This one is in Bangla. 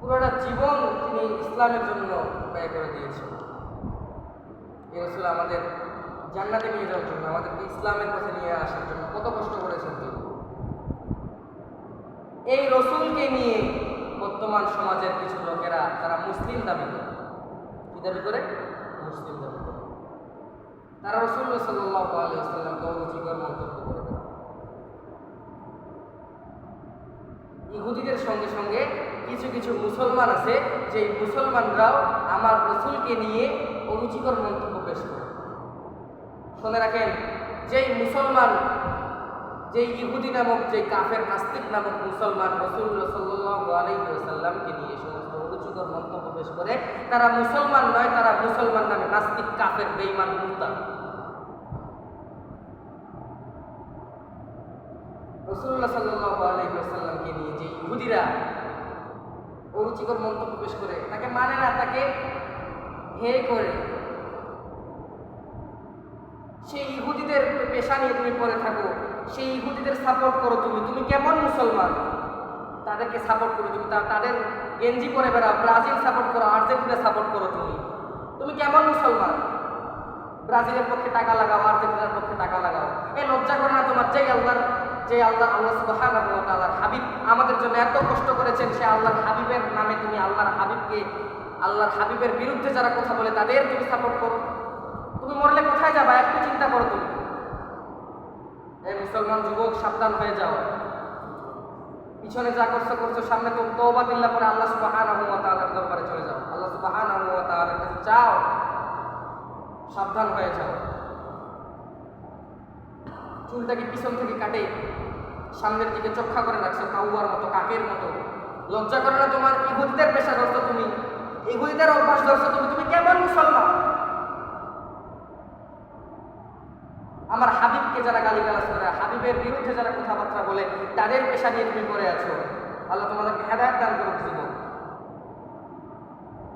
পুরোটা জীবন তিনি ইসলামের জন্য ব্যয় করে দিয়েছেন। এই রাসূল আমাদের জান্নাতে নিয়ে যাওয়ার জন্য, আমাদেরকে ইসলামের পথে নিয়ে আসার জন্য কত কষ্ট করেছেন তিনি। এই রসুলকে নিয়ে বর্তমান সমাজের কিছু লোকেরা তারা মুসলিম দাবি করে। কি দাবি করে? মুসলিম দাবি করে। তারা রাসূলুল্লাহ সাল্লাল্লাহু আলাইহি ওয়াসাল্লামকে অরুচিকর মন্তব্য করে দেয়। ইহুদিদের সঙ্গে সঙ্গে কিছু কিছু মুসলমান আছে, যে মুসলমানরাও আমার রসুলকে নিয়ে অরুচিকর মন্তব্য পেশ করে। শুনে রাখেন, যেই মুসলমান, যে ইহুদি নামক, যে কাফের নাস্তিক নামক মুসলমান রাসূলুল্লাহ সাল্লাল্লাহু আলাইহি ওয়াসাল্লামকে নিয়ে সমস্ত অরুচিকর মন্তব্য পেশ করে, তারা মুসলমান নয়, তারা মুসলমান নামে নাস্তিক, কাফের, বেঈমান, মুরতাদ। রাসূলুল্লাহ সাল্লাল্লাহু আলাইহি ওয়াসাল্লামকে নিয়ে যে ইহুদিরা অরুচিকর মন্তব্য পেশ করে, তাকে মানে না, তাকে হে করে, সেই ইহুদিদের পেশা নিয়ে তুমি পড়ে থাকো, সেই ইহুদিদের সাপোর্ট করো, তুমি কেমন মুসলমান? তাদেরকে সাপোর্ট করো তুমি, তাদের গেঞ্জি পরে বেড়াও, ব্রাজিল সাপোর্ট করো, আর্জেন্টিনা সাপোর্ট করো, তুমি কেমন মুসলমান? ব্রাজিলের পক্ষে টাকা লাগাও, আর্জেন্টিনার পক্ষে টাকা লাগাও। এই লজ্জা করে না তোমার? আল্লাহ সুবহানাহু ওয়া তাআলার হাবিব আমাদের জন্য এত কষ্ট করেছেন, সে আল্লাহর হাবিবের নামে তুমি আল্লাহর হাবিবের বিরুদ্ধে যারা কথা বলে তাদের তুমি সাপোর্ট করো। তুমি মরলে কোথায় যাবা? একটু চিন্তা করো তুমি। এই মুসলমান যুবক, সাবধান হয়ে যাও। পিছনে যা করছো, সামনে তো তওবা বিল্লাহ করে আল্লাহ সুবহানাহু ওয়া তাআলার দরবারে চলে যাও, আল্লাহ সুবহানাহু ওয়া তাআলার কাছে চাও, সাবধান হয়ে যাও। চুলটাকে পিছন থেকে কাটে সামনের দিকে চোখা করে রাখছো, কাউয়ার মতো, কাকের মতো। লজ্জা করে না তোমার? ইহুদিদের পেশা ধরছো তুমি, ইহুদিদের অভ্যাস ধরছো তুমি কেমন মুসলমান? আমার হাবিবকে যারা গালিগালাজ করে, হাবিবের বিরুদ্ধে যারা কথাবার্তা বলে, তাদের পেশা নিয়ে তুমি করে আছো। আল্লাহ তোমাদেরকে হেদায়েত দান করুন জীবন।